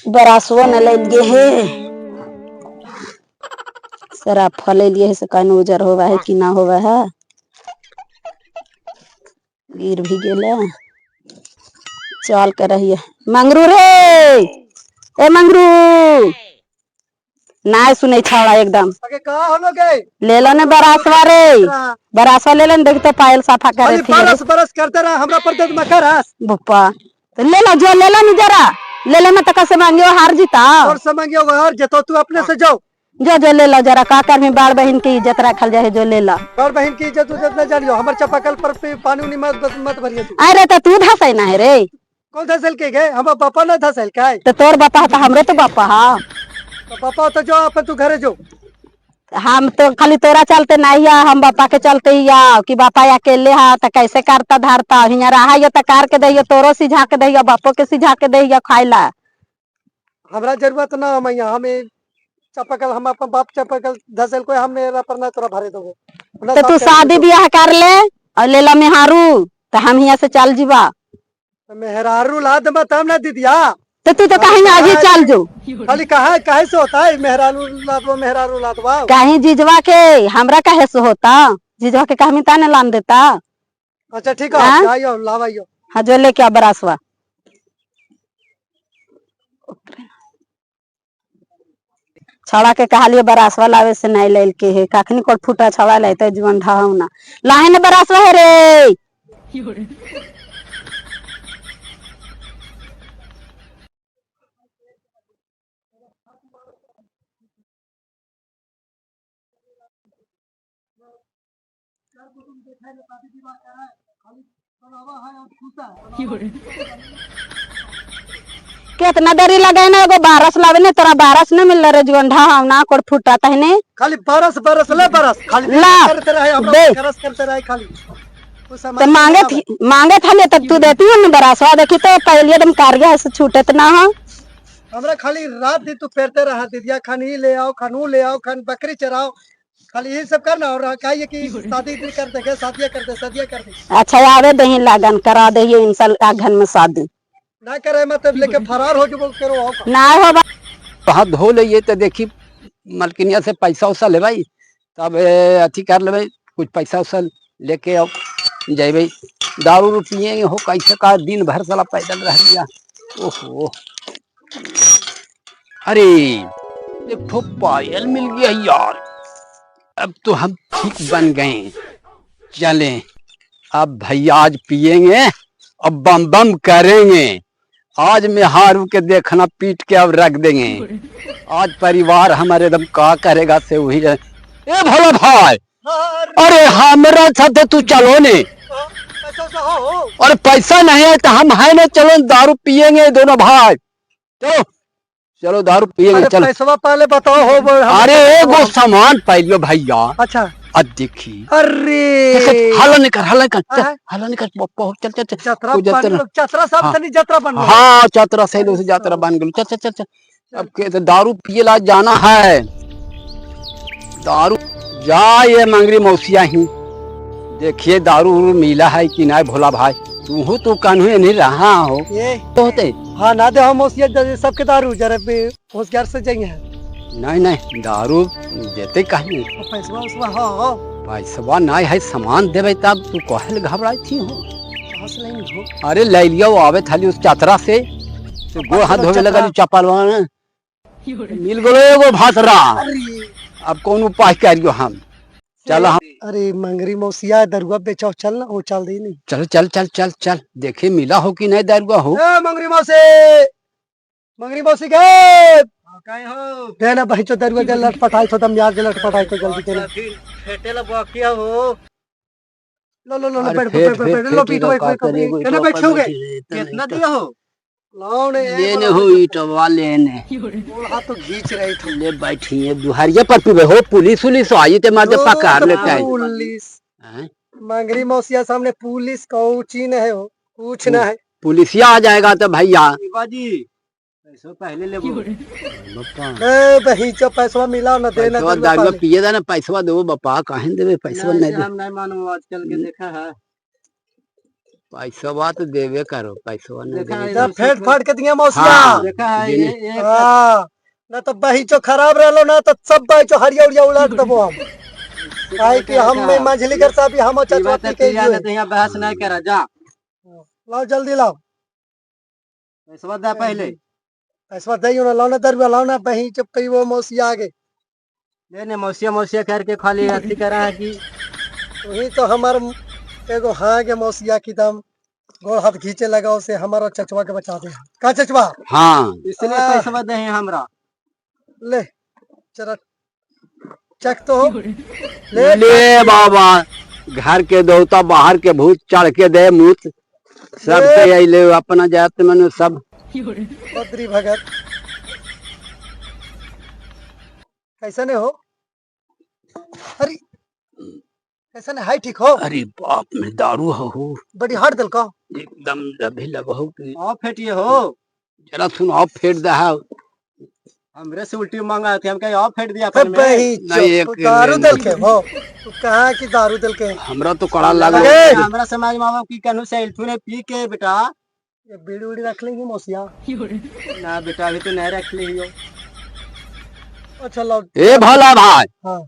बरासुआ न ले गे हे सरा फल लिए है से कान उजर होवा है कि ना होवा है गिर भी गेला चल कर रही है मंगरू रे ए मंगरू ना सुने छाड़ा एकदम ले लो ने बरासवा रे बरासवा ले लो देख तो पायल साफा करे थी बरस बरस करते रहा हमरा पर दे मैं करस बुप्पा तो ले लो जो ले लो नी जरा ले लो मत कैसे मांगियो हार जीता और से मांगियो हार जतो तू अपने से जाओ जो ले लो जरा काकर में बाड़ बहन की इज्जत रखल जाए जो ले लो बाड़ बहन की इज्जत उज्जत न जानियो हमर चापाकल पर पानी नहीं मत भरियो तू अरे तो तू धसै ना है रे कौन धसल के गए हम पापा न धसल काय तो तोर बापा तो हमरे तो बापा हा तो पापा तो जो अपन तू घरे जो हम तो खाली तोरा चलते नहीं है हम बापा के चलते ही या कि बापा अकेले हा तो कैसे करता धरता हिया रहा यो तो कार के दहियो तोरो सिझा के दहियो बापो के सिझा के दहियो खाइला हमरा जरूरत ना मैया हमें चापाकल हम अपन बाप चापाकल धसल कोई हम मेरा पर ना तोरा भरे देबो तो तू शादी ब्याह कर ले और ले ला मेहारू तो हम यहाँ से चल जीवा मेहरारू ला दे मैं तब ना दीदिया तो तू तो कहीं आज ही चल जो खाली कहा काहे से होता है मेहरारू लादवा कहीं जीजवा के हमरा काहे से होता जीजवा के कहीं ताने लान देता अच्छा ठीक है आइयो लावाइयो हाँ जो लेके आ बरासवा छड़ा के कहालिए बरासवा लावे से नहीं ले के है कखनी कोट फूटा छड़ा लेते जीवन ढावना लाहे ने बरासवा है रे कितना देरी लगे ना एगो बारस लावे ने तोरा बारस न मिल रे जीवन ढावना कोट फूटा तहने खाली बरस बरस ले बरस खाली ला करते रहे हमरा करस करते रहे खाली तो मांगे था तो तू देती है बरासवा देखी तो पहले एकदम कार्य से छूटत ना हो हमरा खाली रात दिन तू फेरते रहा दीदिया खानी ले आओ खानू ले आओ खान बकरी चराओ खाली यही सब करना और कहिए कि शादी करते के शादियां करते अच्छा आवे दही लगन करा दे इंसान आघन में शादी ना करे मतलब लेके फरार हो जो करो ना हो हाथ धो ले तो देखी मलकिनिया से पैसा उसा ले भाई तब अथी कर ले कुछ पैसा उसा लेके आओ जय दारू पिए हो कैसे का दिन भर साला पैदल रह लिया ओहो अरे देखो पायल मिल गया यार अब तो हम ठीक बन गए चले अब भैया आज पिएंगे अब बम बम करेंगे आज में हारू के देखना पीट के अब रख देंगे आज परिवार हमारे एकदम का करेगा से वही ए भोला भाई अरे हमारा साथ तू चलो ने और पैसा नहीं है तो हम है ना चलो दारू पिएंगे दोनों भाई चलो चलो दारू पिएंगे चलो पैसा पहले बताओ हो अरे एगो सामान पाइलियो भैया अच्छा अब देखी अरे हलो निकल चल चतरा सब से जतरा बन हाँ चतरा सही से यात्रा बन गई चल चल चल अब के दारू पिए ला जाना है दारू जा ये मंगरी मौसिया ही देखिए दारू मिला है कि नहीं भोला भाई तू तो कानून नहीं रहा हो ये तो होते हाँ ना दे हम मौसिया सबके दारू जरा होशियार से जाएंगे नहीं दारू देते कहीं पैसा नहीं है सामान देवे तब तू कहल घबराई थी हो अरे ले लिया आवे थाली उस चातरा से तो गो हाथ धोवे लगा चपल मिल गलो एगो भातरा अब कौन उपाय करियो हम चल हम अरे मंगरी मौसिया दरुआ बेचाओ चल ना वो चल दी नहीं चल चल चल चल चल देखे मिला हो कि नहीं दरुआ हो मंगरी मौसी गए देना भाई तो दरुआ जल लट पटाई तो दम यार लट पटाई तो जल्दी देना फेटेला बाकिया हो लो बैठ लो पीटो केना बैठोगे कितना दिया हो लेने हो ईटवा लेने हाथ तो खींच रही थी ले बैठिए दुहरिया पर पीबे हो पुलिस आई ते मार पकड़ लेते हैं पुलिस मंगरी मौसिया सामने पुलिस कौची न है हो कुछ ना है पुलिसिया आ जाएगा तो भैया जी पैसा पहले ले ए बही जो पैसा मिला ना देना तो दारू पिए दा ना पैसा दो बापा काहे देबे पैसा नहीं दे हम नहीं मानो आजकल के देखा है पैसा बात देवे करो, पैसा नहीं देवे जब फेट फाड़ के दिया मौसिया। हाँ, देखा है ये हाँ ना तो बहीचो खराब रहलो ना तो सब बहीचो हरिया उड़िया उलट देबो हम। काहे कि हम में मंझली कर साहब हम चचवा पी के याद है यहाँ बहस नहीं करा जा। लाओ जल्दी लाओ पैसा दे पहले। पैसा दइयो ना, लाओ ना दरवा, लाओ ना बही जब कई वो मौसिया आगे नहीं मौसिया मौसिया करके खाली अथी करा है कि वही तो हमार एगो हाँ के मौसिया की दम गोड़ हाथ खींचे लगा उसे हमारा चचवा के बचा दे। का चचवा? हाँ, इसलिए पैसा दे हमरा। ले जरा चेक तो हो। ले बाबा, घर के देवता बाहर के भूत चढ़ के दे मूत सब पे ले अपना जात मनु सब बद्री भगत कैसा नहीं हो? अरे कैसा नहीं? हाय ठीक हो? अरे बाप में दारू हो बड़ी हार्ड दिल का एकदम दबी लगो कि आप फेटिए हो। जरा सुन आप फेट दे है हमरे से उल्टी मांगा थे, हम कहे आप फेट दिया अबे ही नहीं, एक दारू दिल के हो तू कहाँ की दारू दिल के? हमरा तो कड़ा लगा। हमरा समाज मामा की कहनु से तूने पी के बेटा ये बीड़ी उड़ी रख लेंगे मौसिया। ना बेटा अभी तो नहीं रख ली हो। अच्छा लाओ। ए भला भाई, हाँ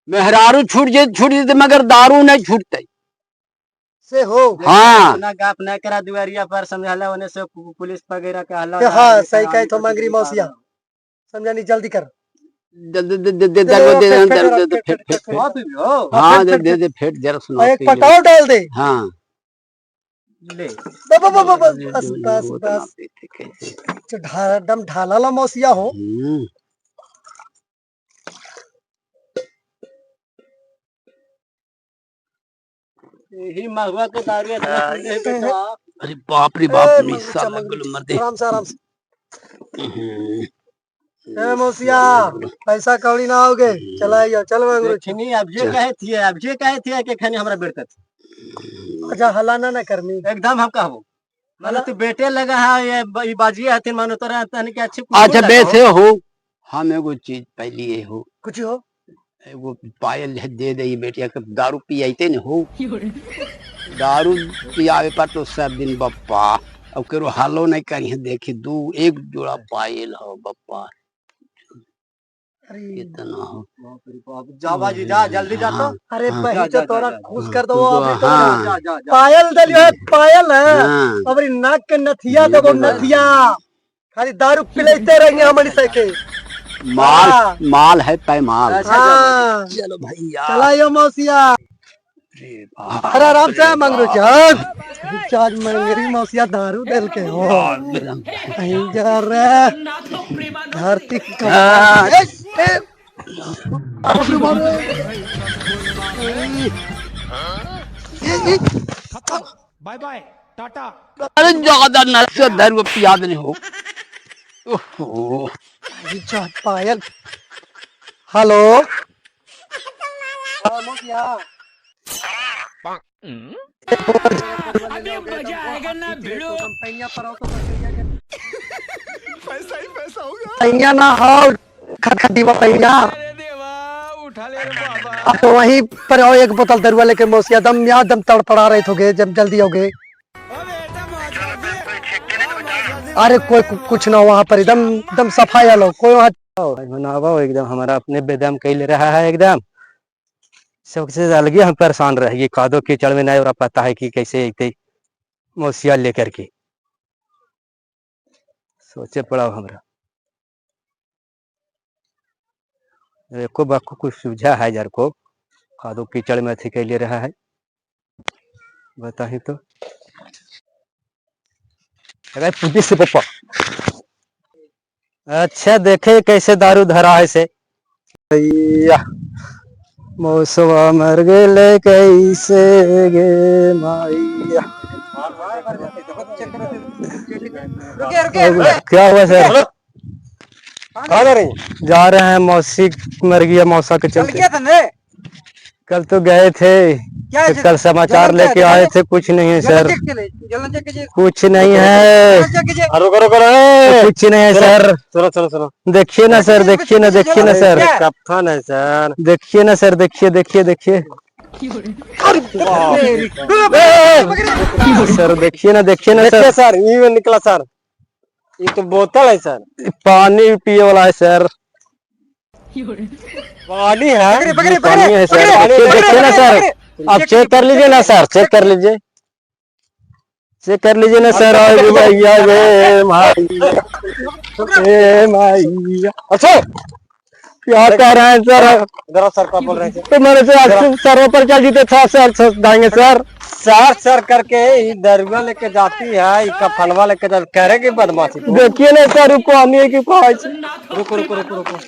मेहरारू छूट जे मगर दारू नहीं छूटते से हो। हाँ, ना गाप ना करा दुआरिया पर समझाला होने से पुलिस वगैरह का हल्ला। हाँ सही कहे तो मंगरी मौसिया समझानी जल्दी कर। आप भी हो। हाँ दे फेट जरा सुना एक पटाव डाल दे। हाँ ले बस बस बस जो दम ढाला ला मौसिया हो। यही महुआ के दारू है बेटा। अरे बाप रे बाप, मिसा लगल मर दे। आराम से आराम से। ए मौसिया पैसा कौड़ी ना आओगे चला आइयो। चल मंगरू छनी अब जे कहे थे के खनी हमरा बेटा। अच्छा हलाना ना करनी एकदम हम कहबो मतलब तू बेटे लगा है ये बाजी हथिन मानो तोरा तनी के अच्छी। अच्छा वैसे हो, हम एगो चीज पहली हो कुछ हो एगो पायल दे दे बेटिया के दारू पियाते न हो। दारू पियावे पर तो सब दिन बप्पा अब करो हालो नहीं करी देखी दू एक जोड़ा पायल हो बप्पा इतना हो। जा बाजी जा जल्दी जा तो। अरे हाँ, बही जो तोरा खुश कर दो तो अभी तो हाँ। जा जा जा। पायल दलियो है पायल है। हाँ। अबरी नाक के नथिया देबो नथिया। खाली दारू पिलाते रहेंगे हमारी से के। माल माल है पैमाल। हाँ चलो भैया चलाइयो मौसिया। अरे बाप अरे आराम से मंगरू चार्ज मंगरी मौसिया दारू दिल के हो। कहीं जा रहे धरती बाय बाय टाटा। अरे ज्यादा नशे दारू पिया नहीं हो। ओहो पायल हेलो अभी मजा आएगा ना भिड़ो। पैया ना हो खटखटी पैया अरे देवा उठा ले रे बाबा। तो वहीं पर आओ एक बोतल दरुआ लेके मौसिया दम यहाँ दम तड़पड़ा रहे थे जब जल्दी हो गए। अरे कोई कुछ ना वहाँ पर एकदम एकदम सफाई लो कोई वहाँ एकदम हमारा अपने बेदम कैले रहा है एकदम सबसे अलगे हम परेशान रहेगी कादो कीचड़ में नहीं और पता है कि कैसे अते मौसिया लेकर के सोचे पड़ा हमरा एको बाको कुछ सुझा है यार को कादो कीचड़ में अथी कैले रहा है बताही तो पुलिस से पप्पा। अच्छा देखे कैसे दारू धरा है से मौसवा मर गेले कैसे गे माइया। क्या हुआ सर? कहाँ जा रहे हैं? मौसी मर गया मौसा के चलते। कल तो गए थे तो कल समाचार लेके आए थे। कुछ नहीं है सर, कुछ नहीं है, कुछ नहीं है सर। सुनो देखिए ना सर, देखिए ना सर, कप्तान है सर, देखिए ना सर, देखिए देखिए देखिए सर देखिए ना सर ये निकला सर, ये तो बोतल है सर, पानी पिए वाला है सर, पानी है, पानी है सर, देखिए ना सर, आप चेक कर लीजिए ना सर, चेक कर लीजिए ना सर। और भैया रे भैया, अच्छा क्या कह रहे हैं सर? सर क्या बोल रहे हैं? तो मेरे से सरों पर चल जीते था सर, जाएंगे सर। सर करके दरुआ लेके जाती है, इसका फनवा लेके जाती, कह रहे कि बदमाशी। देखिए ना सर, पानी है कि रुको रुको रुको रुको।